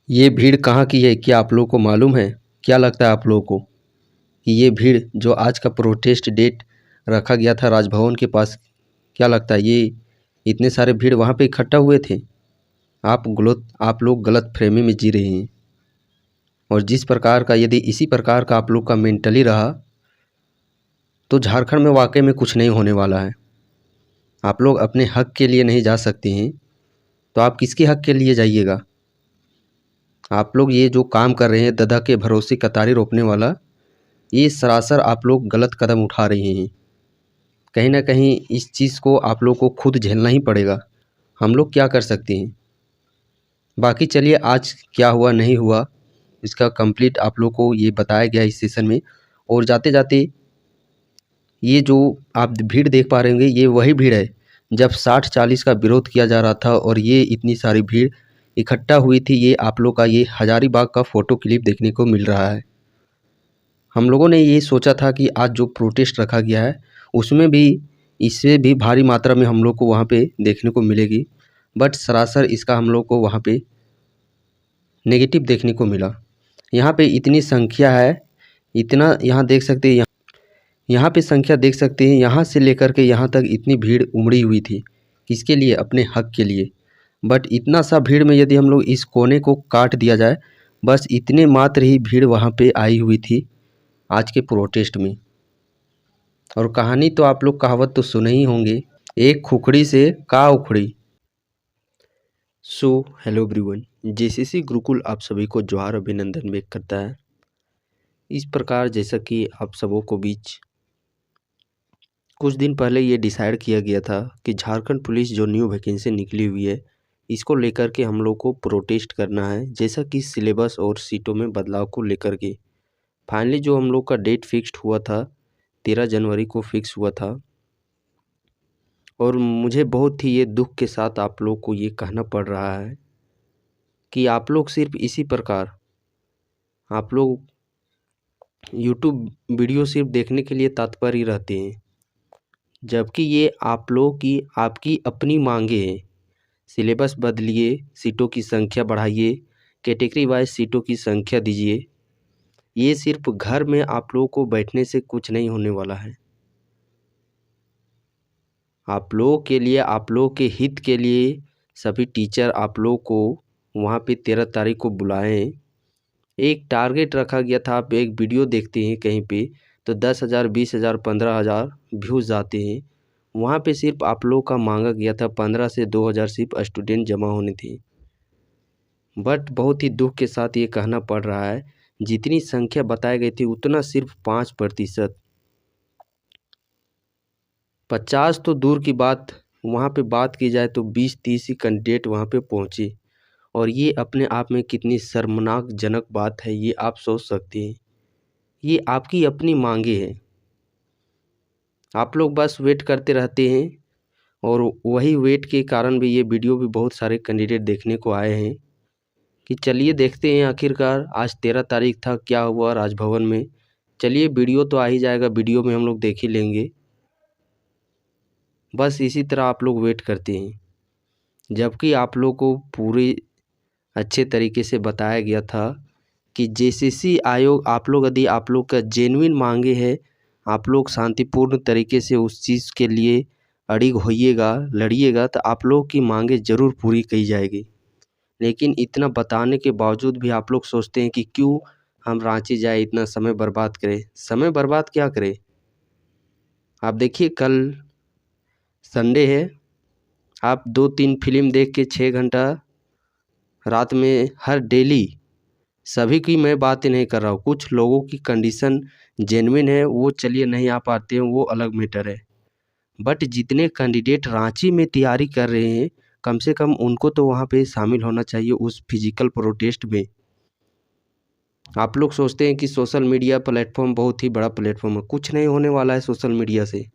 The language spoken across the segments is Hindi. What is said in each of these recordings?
ये भीड़ कहाँ की है, क्या आप लोगों को मालूम है? क्या लगता है आप लोगों को कि ये भीड़ जो आज का प्रोटेस्ट डेट रखा गया था राजभवन के पास, क्या लगता है ये इतने सारे भीड़ वहाँ पे इकट्ठा हुए थे? आप लोग गलत फहमी में जी रहे हैं। और जिस प्रकार का यदि इसी प्रकार का आप लोग का मेंटली रहा तो झारखंड में वाकई में कुछ नहीं होने वाला है। आप लोग अपने हक के लिए नहीं जा सकते हैं तो आप किसके हक के लिए जाइएगा? आप लोग ये जो काम कर रहे हैं ददा के भरोसे कतारी रोपने वाला, ये सरासर आप लोग गलत कदम उठा रहे हैं। कहीं न कहीं इस चीज़ को आप लोग को खुद झेलना ही पड़ेगा। हम लोग क्या कर सकते हैं? बाकी चलिए आज क्या हुआ नहीं हुआ इसका कंप्लीट आप लोग को ये बताया गया इस सेशन में। और जाते-जाते ये जो आप भीड़ देख पा रहे होंगे ये वही भीड़ है जब 60-40 का विरोध किया जा रहा था और ये इतनी सारी भीड़ इकट्ठा हुई थी। ये आप लोग का ये हजारीबाग का फ़ोटो क्लिप देखने को मिल रहा है। हम लोगों ने ये सोचा था कि आज जो प्रोटेस्ट रखा गया है उसमें भी इससे भी भारी मात्रा में हम लोग को वहाँ पे देखने को मिलेगी, बट सरासर इसका हम लोग को वहाँ पे नेगेटिव देखने को मिला। यहाँ पे इतनी संख्या है, इतना यहाँ देख सकते हैं, यहाँ पे संख्या देख सकते हैं, यहाँ से लेकर के यहाँ तक इतनी भीड़ उमड़ी हुई थी। किसके लिए? अपने हक के लिए। बट इतना सा भीड़ में यदि हम लोग इस कोने को काट दिया जाए, बस इतने मात्र ही भीड़ वहाँ पे आई हुई थी आज के प्रोटेस्ट में। और कहानी तो आप लोग कहावत तो सुने ही होंगे, एक खुखड़ी से का उखड़ी। So hello everyone, JCC Gurukul आप सभी को जोहार अभिनंदन व्यक्त करता है। इस प्रकार जैसा कि आप सबों को बीच कुछ दिन पहले ये डिसाइड किया गया था कि झारखंड पुलिस जो न्यू वैकेंसी निकली हुई है इसको लेकर के हम लोग को प्रोटेस्ट करना है, जैसा कि सिलेबस और सीटों में बदलाव को लेकर के। फाइनली जो हम लोग का डेट फिक्स्ड हुआ था 13 जनवरी को फिक्स हुआ था। और मुझे बहुत ही ये दुख के साथ आप लोग को ये कहना पड़ रहा है कि आप लोग सिर्फ इसी प्रकार आप लोग यूट्यूब वीडियो सिर्फ देखने के लिए तत्पर ही रहते हैं, जबकि ये आप लोग की आपकी अपनी मांगे हैं। सिलेबस बदलिए, सीटों की संख्या बढ़ाइए, कैटेगरी वाइज सीटों की संख्या दीजिए। ये सिर्फ घर में आप लोगों को बैठने से कुछ नहीं होने वाला है। आप लोगों के लिए, आप लोगों के हित के लिए सभी टीचर आप लोगों को वहाँ पे 13 तारीख को बुलाएं। एक टारगेट रखा गया था, आप एक वीडियो देखते हैं कहीं पे तो 10,000, 20,000, 15,000 व्यूज़ आते हैं। वहाँ पे सिर्फ आप लोगों का मांगा गया था 15 से 2,000 सिर्फ स्टूडेंट जमा होने थे। बट बहुत ही दुख के साथ ये कहना पड़ रहा है जितनी संख्या बताई गई थी उतना सिर्फ 5%। 50 तो दूर की बात, वहाँ पे बात की जाए तो 20-30 ही कैंडिडेट वहाँ पे पहुँचे। और ये अपने आप में कितनी शर्मनाक जनक बात है ये आप सोच सकते हैं। ये आपकी अपनी मांगे हैं, आप लोग बस वेट करते रहते हैं। और वही वेट के कारण भी ये वीडियो भी बहुत सारे कैंडिडेट देखने को आए हैं कि चलिए देखते हैं आखिरकार आज 13 तारीख था क्या हुआ राजभवन में। चलिए वीडियो तो आ ही जाएगा, वीडियो में हम लोग देख ही लेंगे। बस इसी तरह आप लोग वेट करते हैं, जबकि आप लोग को पूरे अच्छे तरीके से बताया गया था कि जेसीसी आयोग आप लोग यदि आप लोग का जेन्युइन मांगे है, आप लोग शांतिपूर्ण तरीके से उस चीज़ के लिए अड़िग होइएगा, लड़िएगा तो आप लोग की मांगे ज़रूर पूरी की जाएगी। लेकिन इतना बताने के बावजूद भी आप लोग सोचते हैं कि क्यों हम रांची जाए, इतना समय बर्बाद करें। समय बर्बाद क्या करें? आप देखिए कल संडे है, आप 2-3 फिल्म देख के 6 घंटा रात में हर डेली, सभी की मैं बातें नहीं कर रहा हूँ, कुछ लोगों की कंडीशन जेन्युइन है वो चलिए नहीं आ पाते हैं, वो अलग मैटर है। बट जितने कैंडिडेट रांची में तैयारी कर रहे हैं कम से कम उनको तो वहाँ पे शामिल होना चाहिए उस फिजिकल प्रोटेस्ट में। आप लोग सोचते हैं कि सोशल मीडिया प्लेटफॉर्म बहुत ही बड़ा प्लेटफॉर्म है, कुछ नहीं होने वाला है सोशल मीडिया से।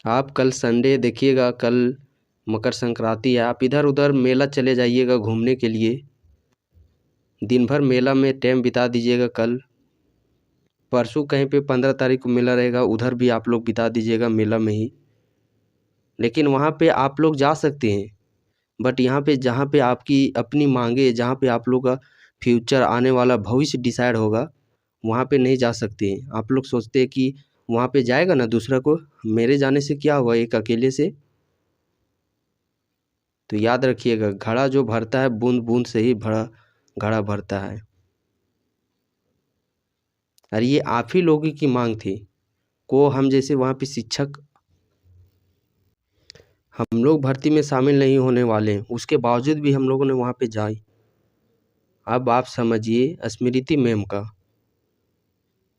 आप कल संडे देखिएगा, कल मकर संक्रांति है, आप इधर उधर मेला चले जाइएगा घूमने के लिए, दिन भर मेला में टाइम बिता दीजिएगा। कल परसों कहीं पे 15 तारीख को मेला रहेगा, उधर भी आप लोग बिता दीजिएगा मेला में ही। लेकिन वहाँ पे आप लोग जा सकते हैं, बट यहाँ पे जहाँ पे आपकी अपनी मांगे, जहाँ पे आप लोग का फ्यूचर आने वाला भविष्य डिसाइड होगा, वहाँ पे नहीं जा सकते हैं। आप लोग सोचते हैं कि वहाँ पे जाएगा ना दूसरा को, मेरे जाने से क्या हुआ एक अकेले से। तो याद रखिएगा, घड़ा जो भरता है बूंद बूंद से ही भरा घड़ा भरता है। और ये आप ही लोगों की मांग थी को हम जैसे वहाँ पे शिक्षक, हम लोग भर्ती में शामिल नहीं होने वाले हैं, उसके बावजूद भी हम लोगों ने वहाँ पे जाए। अब आप समझिए स्मृति मैम का,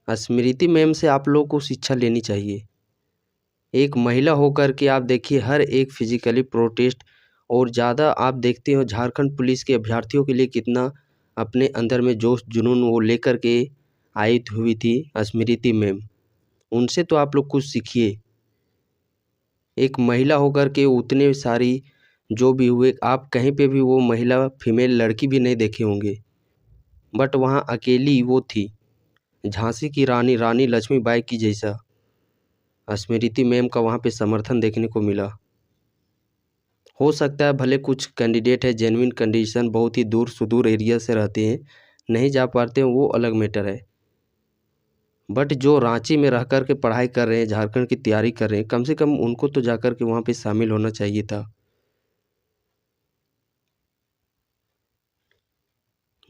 स्मृति मैम से आप लोगों को शिक्षा लेनी चाहिए। एक महिला होकर के आप देखिए हर एक फिजिकली प्रोटेस्ट, और ज़्यादा आप देखते हो झारखंड पुलिस के अभ्यर्थियों के लिए कितना अपने अंदर में जोश जुनून वो लेकर के आई हुई थी स्मृति मैम। उनसे तो आप लोग कुछ सीखिए। एक महिला होकर के उतने सारी जो भी हुए, आप कहीं पे भी वो महिला फीमेल लड़की भी नहीं देखे होंगे, बट वहाँ अकेली वो थी, झांसी की रानी, रानी लक्ष्मीबाई की जैसा स्मृति मैम का वहाँ पे समर्थन देखने को मिला। हो सकता है भले कुछ कैंडिडेट है जेन्युइन कंडीशन, बहुत ही दूर सुदूर एरिया से रहते हैं, नहीं जा पाते हैं, वो अलग मैटर है। बट जो रांची में रह कर के पढ़ाई कर रहे हैं, झारखंड की तैयारी कर रहे हैं, कम से कम उनको तो जाकर के वहाँ पे शामिल होना चाहिए था।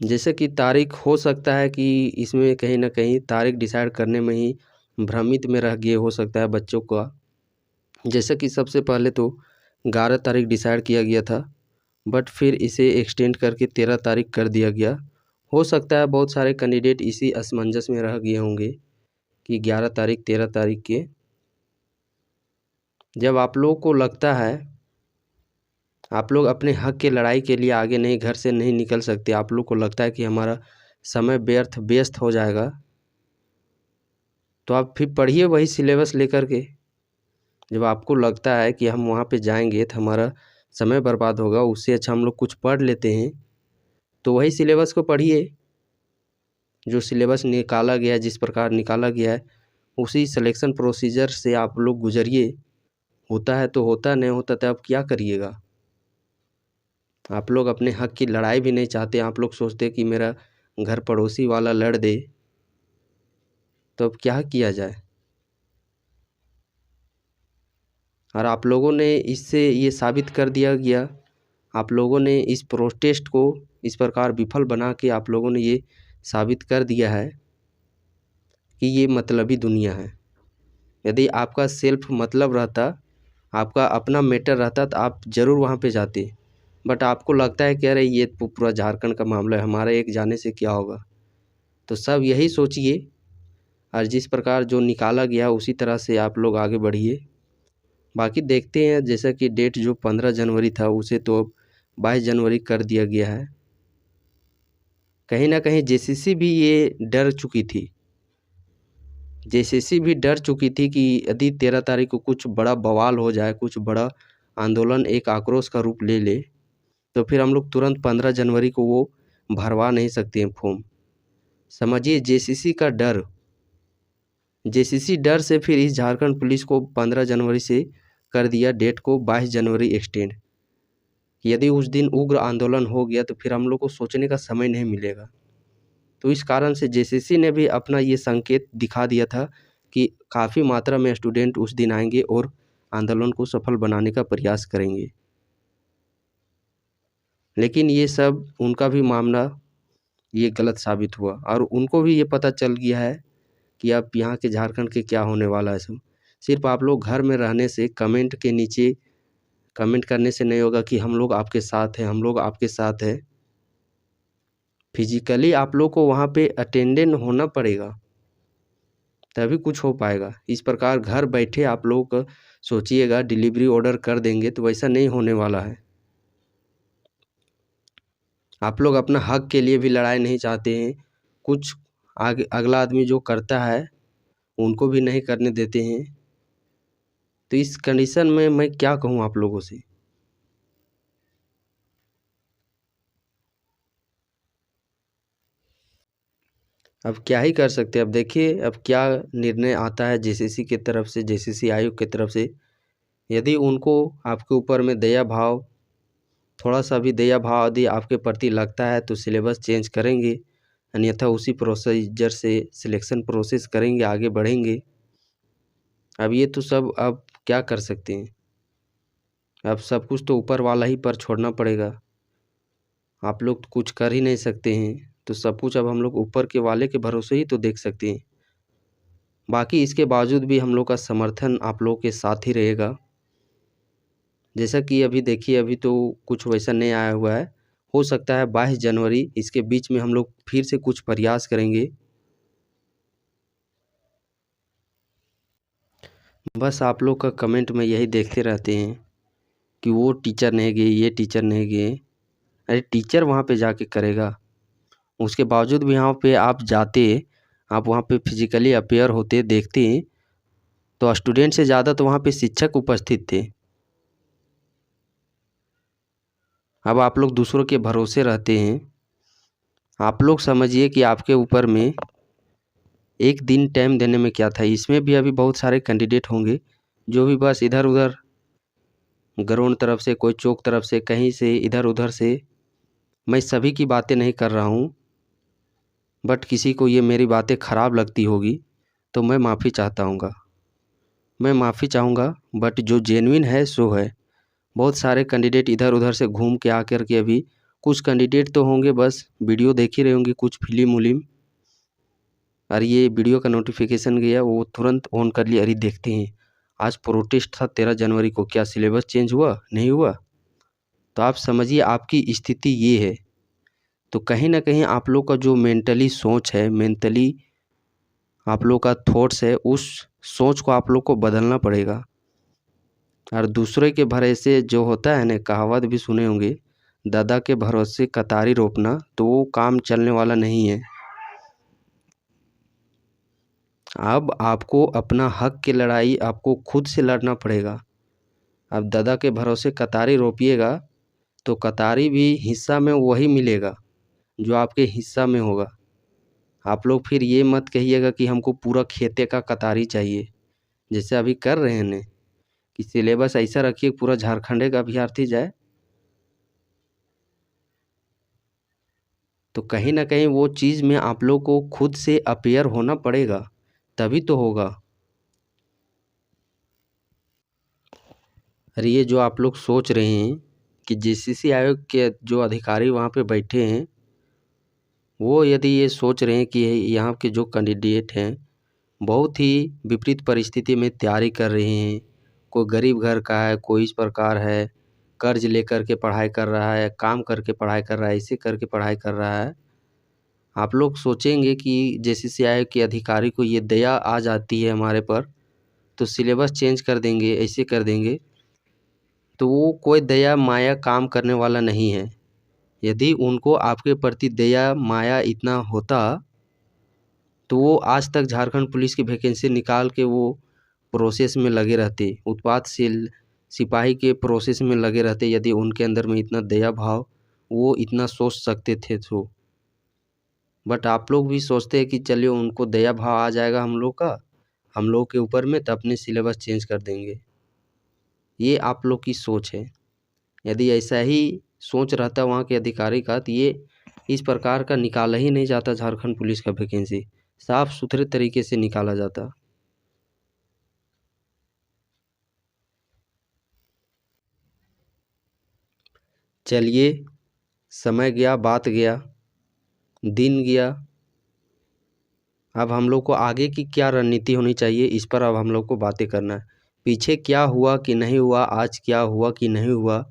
जैसे कि तारीख हो सकता है कि इसमें कहीं ना कहीं तारीख डिसाइड करने में ही भ्रमित में रह गए हो सकता है बच्चों का। जैसे कि सबसे पहले तो 11 तारीख डिसाइड किया गया था, बट फिर इसे एक्सटेंड करके 13 तारीख कर दिया गया। हो सकता है बहुत सारे कैंडिडेट इसी असमंजस में रह गए होंगे कि 11 तारीख 13 तारीख के। जब आप लोगों को लगता है आप लोग अपने हक के लड़ाई के लिए आगे नहीं, घर से नहीं निकल सकते, आप लोग को लगता है कि हमारा समय व्यस्त हो जाएगा, तो आप फिर पढ़िए वही सिलेबस लेकर के। जब आपको लगता है कि हम वहाँ पे जाएंगे तो हमारा समय बर्बाद होगा, उससे अच्छा हम लोग कुछ पढ़ लेते हैं, तो वही सिलेबस को पढ़िए। जो सिलेबस निकाला गया है, जिस प्रकार निकाला गया है, उसी सिलेक्शन प्रोसीजर से आप लोग गुजरिए। होता है तो होता, नहीं होता तो आप क्या करिएगा। आप लोग अपने हक की लड़ाई भी नहीं चाहते, आप लोग सोचते कि मेरा घर पड़ोसी वाला लड़ दे, तो अब क्या किया जाए। और आप लोगों ने इससे ये साबित कर दिया गया, आप लोगों ने इस प्रोटेस्ट को इस प्रकार विफल बना के आप लोगों ने ये साबित कर दिया है कि ये मतलबी दुनिया है। यदि आपका सेल्फ मतलब रहता, आपका अपना मैटर रहता, तो आप ज़रूर वहाँ पे जाते। बट आपको लगता है कि अरे ये पूरा झारखंड का मामला है, हमारे एक जाने से क्या होगा। तो सब यही सोचिए, और जिस प्रकार जो निकाला गया उसी तरह से आप लोग आगे बढ़िए। बाकी देखते हैं, जैसा कि डेट जो 15 जनवरी था उसे तो 22 जनवरी कर दिया गया है। कहीं ना कहीं जेसीसी भी ये डर चुकी थी, जेसीसी भी डर चुकी थी कि यदि 13 तारीख को कुछ बड़ा बवाल हो जाए, कुछ बड़ा आंदोलन एक आक्रोश का रूप ले ले, तो फिर हम लोग तुरंत 15 जनवरी को वो भरवा नहीं सकते हैं फॉर्म। समझिए जेसीसी का डर, जेसीसी डर से फिर इस झारखंड पुलिस को 15 जनवरी से कर दिया डेट को 22 जनवरी एक्सटेंड। यदि उस दिन उग्र आंदोलन हो गया तो फिर हम लोग को सोचने का समय नहीं मिलेगा। तो इस कारण से जेसीसी ने भी अपना ये संकेत दिखा दिया था कि काफ़ी मात्रा में स्टूडेंट उस दिन आएंगे और आंदोलन को सफल बनाने का प्रयास करेंगे। लेकिन ये सब उनका भी मामला ये गलत साबित हुआ, और उनको भी ये पता चल गया है कि अब यहाँ के झारखंड के क्या होने वाला है। सब सिर्फ आप लोग घर में रहने से, कमेंट के नीचे कमेंट करने से नहीं होगा कि हम लोग आपके साथ हैं, हम लोग आपके साथ हैं। फिजिकली आप लोग को वहाँ पे अटेंडेंट होना पड़ेगा, तभी कुछ हो पाएगा। इस प्रकार घर बैठे आप लोग सोचिएगा डिलीवरी ऑर्डर कर देंगे, तो वैसा नहीं होने वाला है। आप लोग अपना हक के लिए भी लड़ाई नहीं चाहते हैं, कुछ आगे अगला आदमी जो करता है उनको भी नहीं करने देते हैं। तो इस कंडीशन में मैं क्या कहूँ आप लोगों से। अब क्या ही कर सकते हैं। अब देखिए अब क्या निर्णय आता है जेसीसी की तरफ से, जेसीसी आयोग की तरफ से। यदि उनको आपके ऊपर में दया भाव थोड़ा सा भी दया भाव यदि आपके प्रति लगता है तो सिलेबस चेंज करेंगे, अन्यथा उसी प्रोसीजर से सिलेक्शन प्रोसेस करेंगे, आगे बढ़ेंगे। अब ये तो सब अब क्या कर सकते हैं, अब सब कुछ तो ऊपर वाला ही पर छोड़ना पड़ेगा। आप लोग तो कुछ कर ही नहीं सकते हैं, तो सब कुछ अब हम लोग ऊपर के वाले के भरोसे ही तो देख सकते हैं। बाकी इसके बावजूद भी हम लोग का समर्थन आप लोगों के साथ ही रहेगा। जैसा कि अभी देखिए, अभी तो कुछ वैसा नहीं आया हुआ है, हो सकता है 22 जनवरी इसके बीच में हम लोग फिर से कुछ प्रयास करेंगे। बस आप लोग का कमेंट में यही देखते रहते हैं कि वो टीचर नहीं गए, ये टीचर नहीं गए। अरे टीचर वहाँ पे जाके करेगा, उसके बावजूद भी वहाँ पे आप जाते, आप वहाँ पे फिजिकली अपेयर होते, देखते तो स्टूडेंट से ज़्यादा तो वहाँ पे शिक्षक उपस्थित थे। अब आप लोग दूसरों के भरोसे रहते हैं। आप लोग समझिए कि आपके ऊपर में एक दिन टाइम देने में क्या था। इसमें भी अभी बहुत सारे कैंडिडेट होंगे जो भी बस इधर उधर ग्राउंड तरफ से, कोई चौक तरफ से, कहीं से इधर उधर से, मैं सभी की बातें नहीं कर रहा हूँ, बट किसी को ये मेरी बातें ख़राब लगती होगी तो मैं माफ़ी चाहूँगा, बट जो जेन्युइन है सो है। बहुत सारे कैंडिडेट इधर उधर से घूम के आकर के, अभी कुछ कैंडिडेट तो होंगे बस वीडियो देख ही रहे होंगे, कुछ फिल्म उलिम, और ये वीडियो का नोटिफिकेशन गया वो तुरंत ऑन कर लिया, अरे देखते हैं आज प्रोटेस्ट था 13 जनवरी को, क्या सिलेबस चेंज हुआ, नहीं हुआ। तो आप समझिए आपकी स्थिति ये है। तो कहीं ना कहीं आप लोग का जो मेंटली सोच है, मेंटली आप लोग का थॉट्स है, उस सोच को आप लोग को बदलना पड़ेगा। और दूसरे के भरोसे जो होता है ना, कहावत भी सुने होंगे, दादा के भरोसे कतारी रोपना, तो वो काम चलने वाला नहीं है। अब आपको अपना हक की लड़ाई आपको खुद से लड़ना पड़ेगा। अब दादा के भरोसे कतारी रोपिएगा तो कतारी भी हिस्सा में वही मिलेगा जो आपके हिस्सा में होगा। आप लोग फिर ये मत कहिएगा कि हमको पूरा खेते का कतारी चाहिए, जैसे अभी कर रहे हैं ने, कि सिलेबस ऐसा रखिए पूरा झारखंड का अभ्यर्थी जाए। तो कहीं ना कहीं वो चीज़ में आप लोग को खुद से अपेयर होना पड़ेगा, तभी तो होगा। अरे ये जो आप लोग सोच रहे हैं कि जेसीसी आयोग के जो अधिकारी वहाँ पे बैठे हैं, वो यदि ये सोच रहे हैं कि यहाँ के जो कैंडिडेट हैं बहुत ही विपरीत परिस्थिति में तैयारी कर रहे हैं, कोई गरीब घर का है, कोई इस प्रकार है, कर्ज लेकर के पढ़ाई कर रहा है, काम करके पढ़ाई कर रहा है, ऐसे करके पढ़ाई कर रहा है, आप लोग सोचेंगे कि जेसीसी आयोग के अधिकारी को ये दया आ जाती है हमारे पर तो सिलेबस चेंज कर देंगे, ऐसे कर देंगे, तो वो कोई दया माया काम करने वाला नहीं है। यदि उनको आपके प्रति दया माया इतना होता तो वो आज तक झारखंड पुलिस की वैकेंसी निकाल के वो प्रोसेस में लगे रहते, उत्पादशील सिपाही के प्रोसेस में लगे रहते, यदि उनके अंदर में इतना दया भाव वो इतना सोच सकते थे तो। बट आप लोग भी सोचते हैं कि चलिए उनको दया भाव आ जाएगा हम लोग का, हम लोग के ऊपर में, तो अपने सिलेबस चेंज कर देंगे। ये आप लोग की सोच है। यदि ऐसा ही सोच रहता वहाँ के अधिकारी का तो ये इस प्रकार का निकाला ही नहीं जाता, झारखंड पुलिस का वैकेंसी साफ सुथरे तरीके से निकाला जाता। चलिए, समय गया, बात गया, दिन गया, अब हम लोग को आगे की क्या रणनीति होनी चाहिए इस पर अब हम लोग को बातें करना है। पीछे क्या हुआ कि नहीं हुआ, आज क्या हुआ कि नहीं हुआ,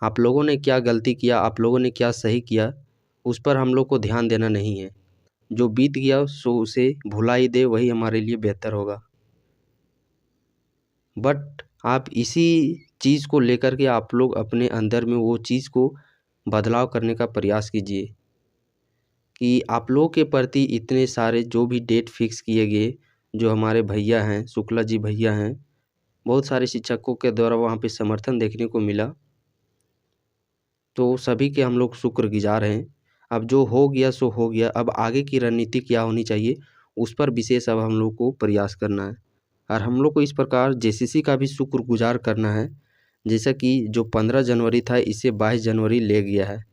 आप लोगों ने क्या गलती किया, आप लोगों ने क्या सही किया, उस पर हम लोग को ध्यान देना नहीं है। जो बीत गया सो उसे भुला ही दे, वही हमारे लिए बेहतर होगा। बट आप इसी चीज़ को लेकर के आप लोग अपने अंदर में वो चीज़ को बदलाव करने का प्रयास कीजिए कि आप लोगों के प्रति इतने सारे जो भी डेट फिक्स किए गए, जो हमारे भैया हैं, शुक्ला जी भैया हैं, बहुत सारे शिक्षकों के द्वारा वहाँ पे समर्थन देखने को मिला, तो सभी के हम लोग शुक्रगुजार हैं। अब जो हो गया सो हो गया, अब आगे की रणनीति क्या होनी चाहिए उस पर विशेष अब हम लोग को प्रयास करना है। और हम लोग को इस प्रकार जेसीसी का भी शुक्रगुजार करना है जैसा कि जो 15 जनवरी था इसे 22 जनवरी ले गया है।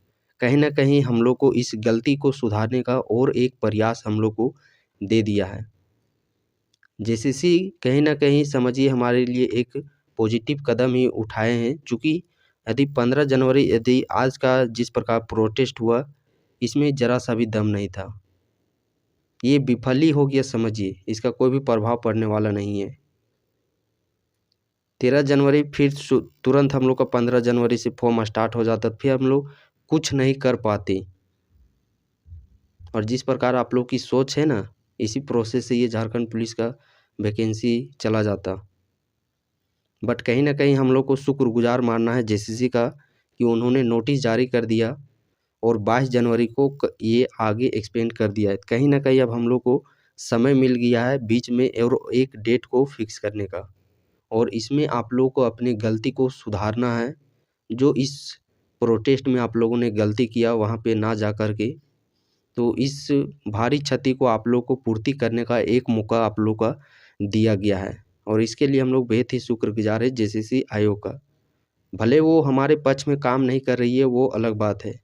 कहीं न कहीं हम लोग को इस गलती को सुधारने का और एक प्रयास हम लोग को दे दिया है। जेसीसी कहीं न कहीं समझिए हमारे लिए एक पॉजिटिव कदम ही उठाए हैं, चूँकि यदि 15 जनवरी यदि आज का जिस प्रकार प्रोटेस्ट हुआ, इसमें ज़रा-सा भी दम नहीं था। ये विफल ही हो गया समझिए, इसका कोई भी प्रभाव पड़ने वाला नहीं है। 13 जनवरी फिर तुरंत हम लोग का 15 जनवरी से फॉर्म स्टार्ट हो जाता, फिर हम लोग कुछ नहीं कर पाते। और जिस प्रकार आप लोग की सोच है ना, इसी प्रोसेस से ये झारखंड पुलिस का वैकेंसी चला जाता। बट कहीं न कहीं हम लोग को शुक्रगुज़ार मानना है जेसीसी का कि उन्होंने नोटिस जारी कर दिया और 22 जनवरी को ये आगे एक्सटेंड कर दिया है। कहीं न कहीं अब हम लोग को समय मिल गया है बीच में और एक डेट को फिक्स करने का, और इसमें आप लोगों को अपनी गलती को सुधारना है। जो इस प्रोटेस्ट में आप लोगों ने गलती किया वहाँ पे ना जा कर के, तो इस भारी क्षति को आप लोग को पूर्ति करने का एक मौका आप लोग का दिया गया है, और इसके लिए हम लोग बेहद ही शुक्रगुज़ार हैं जेसीसी आयोग का। भले वो हमारे पक्ष में काम नहीं कर रही है, वो अलग बात है,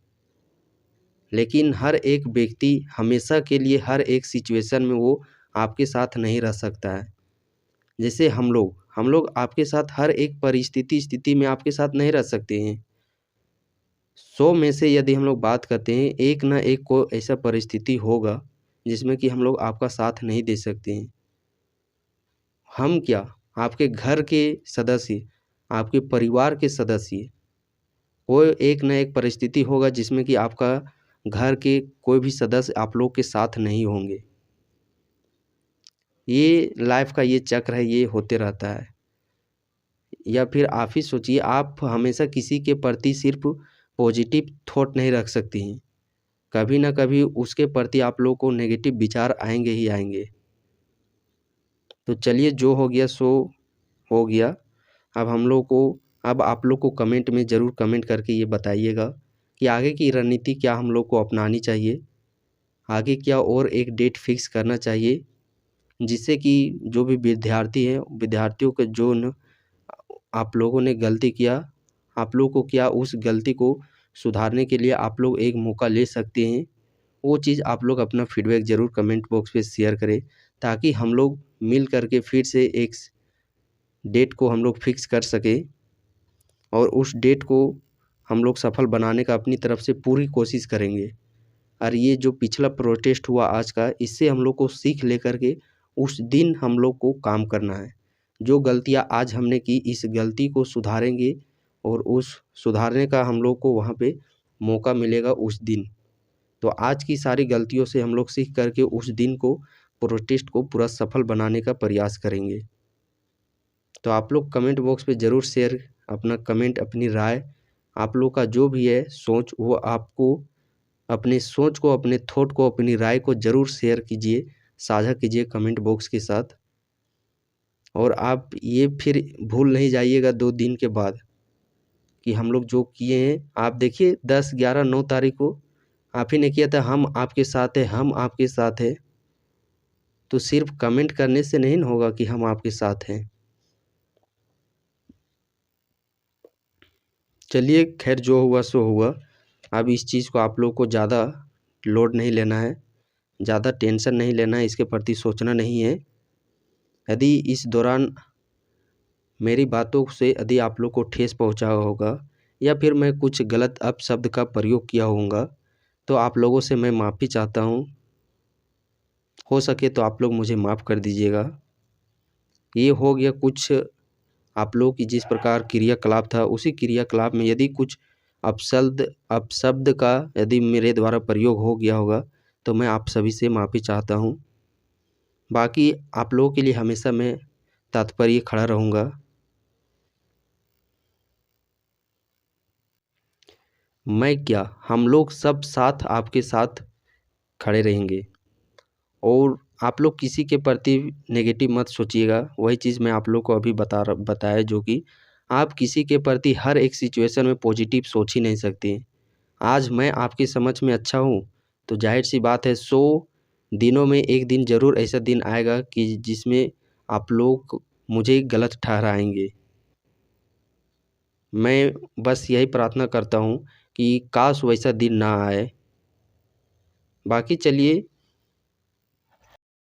लेकिन हर एक व्यक्ति हमेशा के लिए हर एक सिचुएशन में वो आपके साथ नहीं रह सकता है। जैसे हम लोग आपके साथ हर एक स्थिति में आपके साथ नहीं रह सकते हैं। 100 में से यदि हम लोग बात करते हैं, एक ना एक को ऐसा परिस्थिति होगा जिसमें कि हम लोग आपका साथ नहीं दे सकते हैं। हम क्या, आपके घर के सदस्य, आपके परिवार के सदस्य, कोई एक ना एक परिस्थिति होगा जिसमें कि आपका घर के कोई भी सदस्य आप लोग के साथ नहीं होंगे। ये लाइफ का ये चक्र है, ये होते रहता है। या फिर आप ही सोचिए, आप हमेशा किसी के प्रति सिर्फ पॉजिटिव थॉट नहीं रख सकती हैं, कभी ना कभी उसके प्रति आप लोग को नेगेटिव विचार आएंगे ही आएंगे। तो चलिए, जो हो गया सो हो गया। अब आप लोग को कमेंट में ज़रूर कमेंट करके ये बताइएगा कि आगे की रणनीति क्या हम लोग को अपनानी चाहिए, आगे क्या और एक डेट फिक्स करना चाहिए, जिससे कि जो भी विद्यार्थी हैं, विद्यार्थियों के जो आप लोगों ने गलती किया, आप लोग को क्या उस गलती को सुधारने के लिए आप लोग एक मौका ले सकते हैं। वो चीज़ आप लोग अपना फीडबैक ज़रूर कमेंट बॉक्स पे शेयर करें, ताकि हम लोग मिल करके फिर से एक डेट को हम लोग फिक्स कर सकें, और उस डेट को हम लोग सफल बनाने का अपनी तरफ से पूरी कोशिश करेंगे। और ये जो पिछला प्रोटेस्ट हुआ आज का, इससे हम लोग को सीख लेकर के उस दिन हम लोग को काम करना है। जो गलतियाँ आज हमने की, इस गलती को सुधारेंगे, और उस सुधारने का हम लोग को वहाँ पे मौका मिलेगा उस दिन। तो आज की सारी गलतियों से हम लोग सीख करके उस दिन को, प्रोटेस्ट को पूरा सफल बनाने का प्रयास करेंगे। तो आप लोग कमेंट बॉक्स पे ज़रूर शेयर अपना कमेंट, अपनी राय, आप लोग का जो भी है सोच, वो आपको अपने सोच को, अपने थॉट को, अपनी राय को ज़रूर शेयर कीजिए, साझा कीजिए कमेंट बॉक्स के साथ। और आप ये फिर भूल नहीं जाइएगा 2 दिन के बाद कि हम लोग जो किए हैं, आप देखिए 10, 11, 9 तारीख को आप ही ने किया था, हम आपके साथ हैं, हम आपके साथ हैं। तो सिर्फ कमेंट करने से नहीं ना होगा कि हम आपके साथ हैं। चलिए, खैर जो हुआ सो हुआ। अब इस चीज़ को आप लोग को ज़्यादा लोड नहीं लेना है, ज़्यादा टेंशन नहीं लेना है, इसके प्रति सोचना नहीं है। यदि इस दौरान मेरी बातों से यदि आप लोग को ठेस पहुंचा होगा, या फिर मैं कुछ गलत अपशब्द का प्रयोग किया होगा, तो आप लोगों से मैं माफ़ी चाहता हूं। हो सके तो आप लोग मुझे माफ़ कर दीजिएगा। ये हो गया कुछ आप लोग की जिस प्रकार क्रियाकलाप था, उसी क्रियाकलाप में यदि कुछ अपशब्द का यदि मेरे द्वारा प्रयोग हो गया होगा, तो मैं आप सभी से माफ़ी चाहता हूँ। बाकी आप लोगों के लिए हमेशा मैं तत्पर खड़ा रहूँगा। मैं क्या, हम लोग सब साथ आपके साथ खड़े रहेंगे, और आप लोग किसी के प्रति नेगेटिव मत सोचिएगा। वही चीज़ मैं आप लोग को अभी बताया, जो कि आप किसी के प्रति हर एक सिचुएशन में पॉजिटिव सोच ही नहीं सकते। आज मैं आपकी समझ में अच्छा हूँ, तो जाहिर सी बात है 100 दिनों में एक दिन ज़रूर ऐसा दिन आएगा कि जिसमें आप लोग मुझे गलत ठहराएंगे। मैं बस यही प्रार्थना करता हूँ कि काश वैसा दिन ना आए। बाकी चलिए